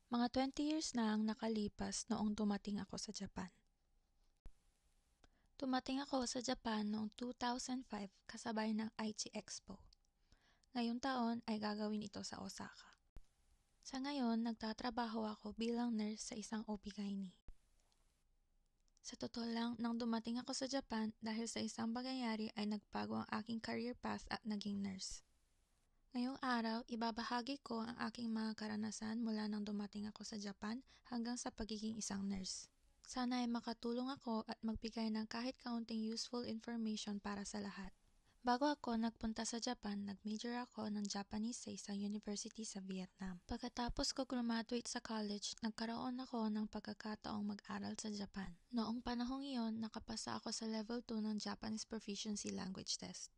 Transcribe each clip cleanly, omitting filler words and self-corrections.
Mga 20 years na ang nakalipas noong dumating ako sa Japan. Dumating ako sa Japan noong 2005 kasabay ng Aichi Expo. Ngayong taon ay gagawin ito sa Osaka. Sa ngayon, nagtatrabaho ako bilang nurse sa isang OB/GYN. Sa totoo lang, nang dumating ako sa Japan dahil sa isang pangyayari ay nagbago ang aking career path at naging nurse. Ngayong araw, ibabahagi ko ang aking mga karanasan mula nang dumating ako sa Japan hanggang sa pagiging isang nurse. Sana ay makatulong ako at magbigay ng kahit kaunting useful information para sa lahat. Bago ako nagpunta sa Japan, nag-major ako ng Japanese sa isang university sa Vietnam. Pagkatapos ko graduate sa college, nagkaroon ako ng pagkakataong mag-aral sa Japan. Noong panahong iyon, nakapasa ako sa level 2 ng Japanese Proficiency Language Test.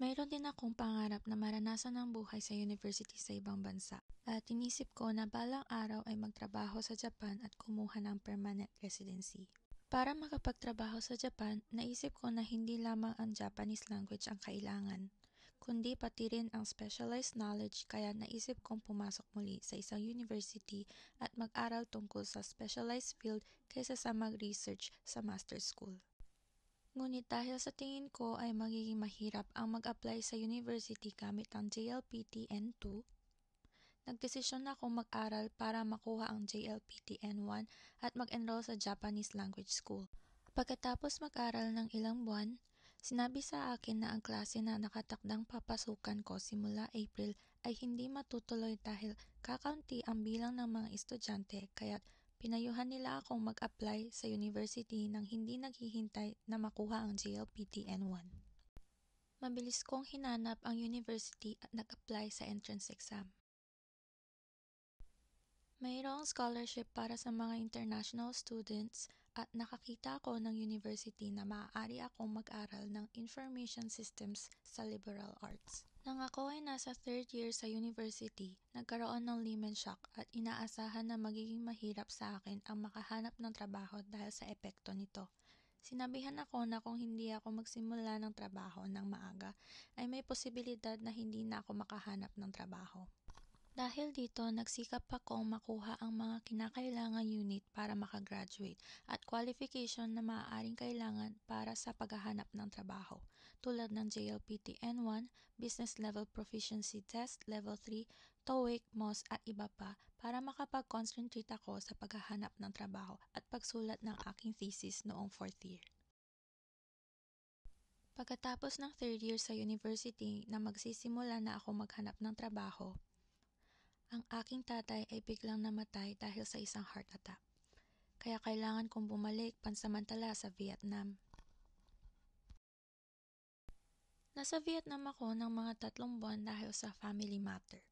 Mayroon din akong pangarap na maranasan ang buhay sa university sa ibang bansa. At inisip ko na balang araw ay magtrabaho sa Japan at kumuha ng permanent residency. Para makapagtrabaho sa Japan, naisip ko na hindi lamang ang Japanese language ang kailangan, kundi pati rin ang specialized knowledge, kaya naisip kong pumasok muli sa isang university at mag-aral tungkol sa specialized field kaysa sa mag-research sa master's school. Ngunit dahil sa tingin ko ay magiging mahirap ang mag-apply sa university gamit ang JLPT N2, nagdesisyon akong mag-aral para makuha ang JLPT N1 at mag-enroll sa Japanese Language School. Pagkatapos mag-aral ng ilang buwan, sinabi sa akin na ang klase na nakatakdang papasukan ko simula April ay hindi matutuloy dahil kakaunti ang bilang ng mga estudyante, kaya't pinayuhan nila akong mag-apply sa university nang hindi naghihintay na makuha ang JLPT N1. Mabilis kong hinanap ang university at nag-apply sa entrance exam. Mayroong scholarship para sa mga international students at nakakita ako ng university na maaari akong mag-aral ng information systems sa liberal arts. Nang ako ay nasa third year sa university, nagkaroon ng Lehman shock at inaasahan na magiging mahirap sa akin ang makahanap ng trabaho dahil sa epekto nito. Sinabihan ako na kung hindi ako magsimula ng trabaho ng maaga, ay may posibilidad na hindi na ako makahanap ng trabaho. Dahil dito, nagsikap akong makuha ang mga kinakailangan unit para makagraduate at qualification na maaaring kailangan para sa paghahanap ng trabaho, tulad ng JLPT N1, Business Level Proficiency Test, Level 3, TOEIC, MOS at iba pa para makapag-concentrate ako sa paghahanap ng trabaho at pagsulat ng aking thesis noong 4th year. Pagkatapos ng 3rd year sa university na magsisimula na ako maghanap ng trabaho, ang aking tatay ay biglang namatay dahil sa isang heart attack, kaya kailangan kong bumalik pansamantala sa Vietnam. Nasa Vietnam ako ng mga 3 buwan dahil sa family matter.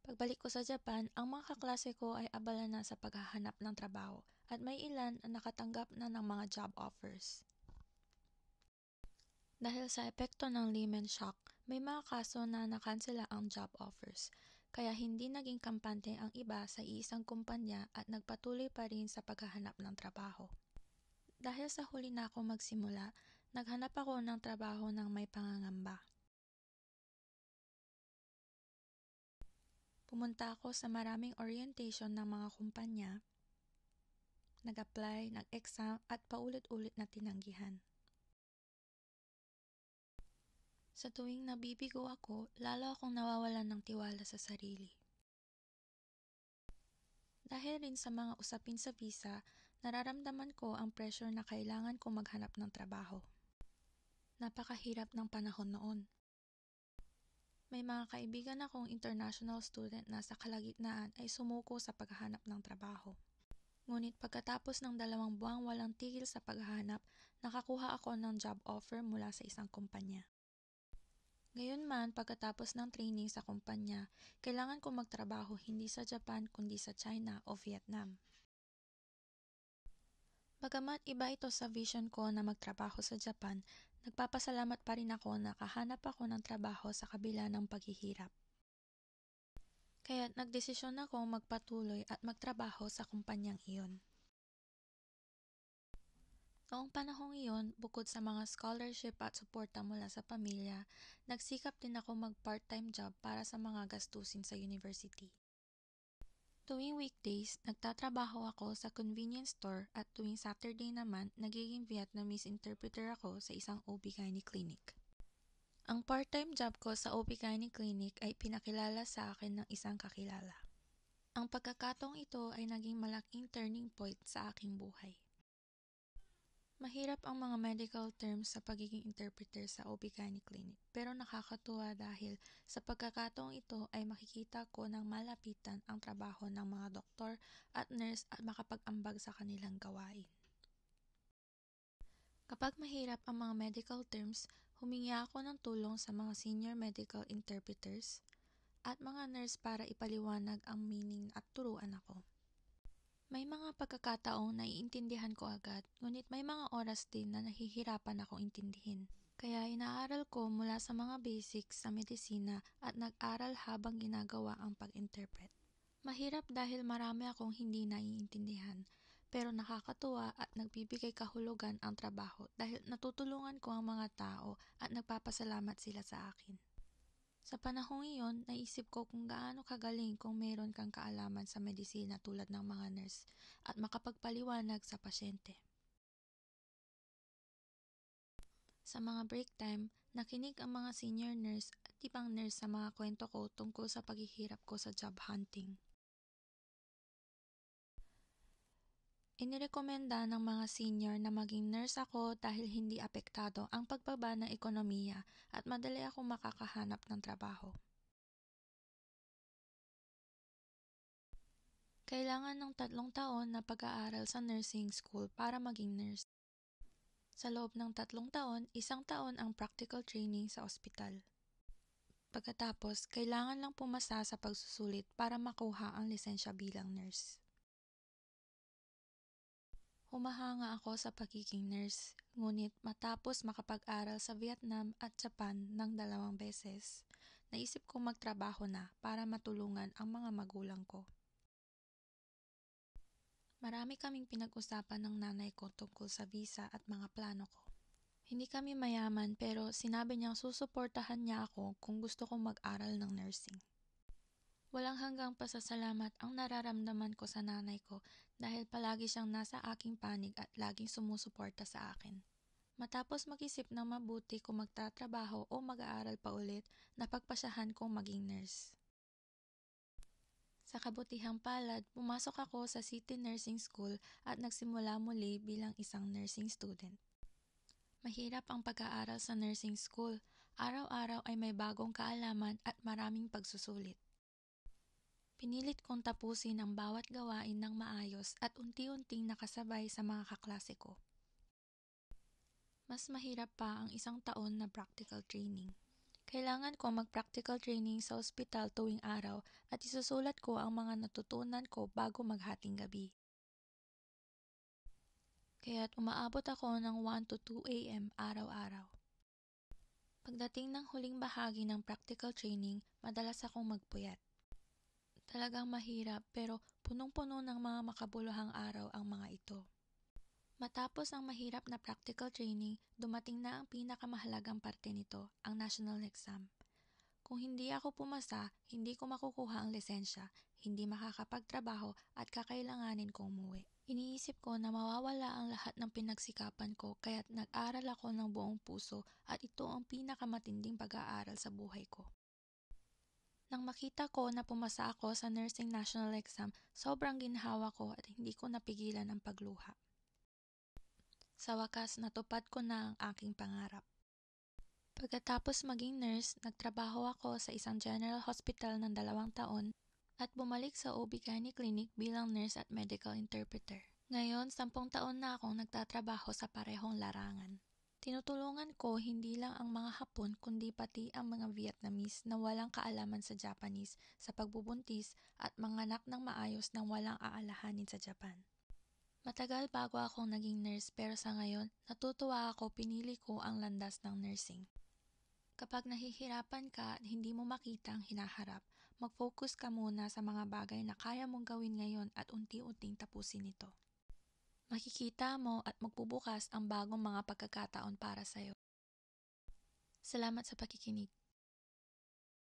Pagbalik ko sa Japan, ang mga kaklase ko ay abala na sa paghahanap ng trabaho at may ilan na nakatanggap na ng mga job offers. Dahil sa epekto ng Lehman shock, may mga kaso na nakansela ang job offers, kaya hindi naging kampante ang iba sa iisang kumpanya at nagpatuloy pa rin sa paghahanap ng trabaho. Dahil sa huli na ako magsimula, naghanap ako ng trabaho ng may pangangamba. Pumunta ako sa maraming orientation ng mga kumpanya, nag-apply, nag-exam at paulit-ulit na tinanggihan. Sa tuwing nabibigo ako, lalo akong nawawalan ng tiwala sa sarili. Dahil rin sa mga usapin sa visa, nararamdaman ko ang pressure na kailangan kong maghanap ng trabaho. Napakahirap ng panahon noon. May mga kaibigan akong international student na sa kalagitnaan ay sumuko sa paghahanap ng trabaho. Ngunit pagkatapos ng 2 buwang walang tigil sa paghahanap, nakakuha ako ng job offer mula sa isang kumpanya. Gayunman, pagkatapos ng training sa kumpanya, kailangan kong magtrabaho hindi sa Japan kundi sa China o Vietnam. Bagamat iba ito sa vision ko na magtrabaho sa Japan, nagpapasalamat pa rin ako na nakahanap ako ng trabaho sa kabila ng paghihirap. Kaya't nagdesisyon akong magpatuloy at magtrabaho sa kumpanyang iyon. Noong panahong iyon, bukod sa mga scholarship at suporta mula sa pamilya, nagsikap din ako mag-part-time job para sa mga gastusin sa university. Tuwing weekdays, nagtatrabaho ako sa convenience store at tuwing Saturday naman, nagiging Vietnamese interpreter ako sa isang OB/GYN clinic. Ang part-time job ko sa OB/GYN clinic ay pinakilala sa akin ng isang kakilala. Ang pagkakataong ito ay naging malaking turning point sa aking buhay. Mahirap ang mga medical terms sa pagiging interpreter sa OB/GYN clinic, pero nakakatuwa dahil sa pagkakataong ito ay makikita ko ng malapitan ang trabaho ng mga doktor at nurse at makapag-ambag sa kanilang gawain. Kapag mahirap ang mga medical terms, humingi ako ng tulong sa mga senior medical interpreters at mga nurse para ipaliwanag ang meaning at turuan ako. May mga pagkakataong naiintindihan ko agad, ngunit may mga oras din na nahihirapan akong intindihin. Kaya inaaral ko mula sa mga basics sa medisina at nag-aral habang ginagawa ang pag-interpret. Mahirap dahil marami akong hindi naiintindihan, pero nakakatuwa at nagbibigay kahulugan ang trabaho dahil natutulungan ko ang mga tao at nagpapasalamat sila sa akin. Sa panahong iyon, naisip ko kung gaano kagaling kung meron kang kaalaman sa medisina tulad ng mga nurse at makapagpaliwanag sa pasyente. Sa mga break time, nakinig ang mga senior nurse at ibang nurse sa mga kwento ko tungkol sa paghihirap ko sa job hunting. Inirekomenda ng mga senior na maging nurse ako dahil hindi apektado ang pagbaba ng ekonomiya at madali akong makakahanap ng trabaho. Kailangan ng 3 taon na pag-aaral sa nursing school para maging nurse. Sa loob ng 3 taon, 1 taon ang practical training sa ospital. Pagkatapos, kailangan lang pumasa sa pagsusulit para makuha ang lisensya bilang nurse. Humahanga ako sa pagiging nurse, ngunit matapos makapag-aral sa Vietnam at Japan ng 2 beses, naisip kong magtrabaho na para matulungan ang mga magulang ko. Marami kaming pinag-usapan ng nanay ko tungkol sa visa at mga plano ko. Hindi kami mayaman pero sinabi niyang susuportahan niya ako kung gusto kong mag-aral ng nursing. Walang hanggang pasasalamat ang nararamdaman ko sa nanay ko dahil palagi siyang nasa aking panig at laging sumusuporta sa akin. Matapos mag-isip ng mabuti kung magtatrabaho o mag-aaral pa ulit, napagpasyahan kong maging nurse. Sa kabutihang palad, pumasok ako sa City Nursing School at nagsimula muli bilang isang nursing student. Mahirap ang pag-aaral sa nursing school. Araw-araw ay may bagong kaalaman at maraming pagsusulit. Pinilit kong tapusin ang bawat gawain ng maayos at unti-unting nakasabay sa mga kaklase ko. Mas mahirap pa ang 1 taon na practical training. Kailangan ko mag-practical training sa ospital tuwing araw at isusulat ko ang mga natutunan ko bago maghating gabi. Kaya't umaabot ako ng 1 to 2 a.m. araw-araw. Pagdating ng huling bahagi ng practical training, madalas akong magpuyat. Talagang mahirap pero punong-puno ng mga makabuluhang araw ang mga ito. Matapos ang mahirap na practical training, dumating na ang pinakamahalagang parte nito, ang national exam. Kung hindi ako pumasa, hindi ko makukuha ang lisensya, hindi makakapagtrabaho at kakailanganin kong umuwi. Iniisip ko na mawawala ang lahat ng pinagsikapan ko kaya't nag-aral ako ng buong puso at ito ang pinakamatinding pag-aaral sa buhay ko. Nang makita ko na pumasa ako sa nursing national exam, sobrang ginhawa ko at hindi ko napigilan ang pagluha. Sa wakas, natupad ko na ang aking pangarap. Pagkatapos maging nurse, nagtrabaho ako sa isang general hospital ng 2 taon at bumalik sa OB/GYN clinic bilang nurse at medical interpreter. Ngayon, 10 taon na akong nagtatrabaho sa parehong larangan. Tinutulungan ko hindi lang ang mga Hapon kundi pati ang mga Vietnamese na walang kaalaman sa Japanese sa pagbubuntis at manganak ng maayos nang walang aalahanin sa Japan. Matagal bago akong naging nurse pero sa ngayon, natutuwa ako pinili ko ang landas ng nursing. Kapag nahihirapan ka at hindi mo makita ang hinaharap, mag-focus ka muna sa mga bagay na kaya mong gawin ngayon at unti-unting tapusin ito. Makikita mo at magbubukas ang bagong mga pagkakataon para sa'yo. Salamat sa pakikinig.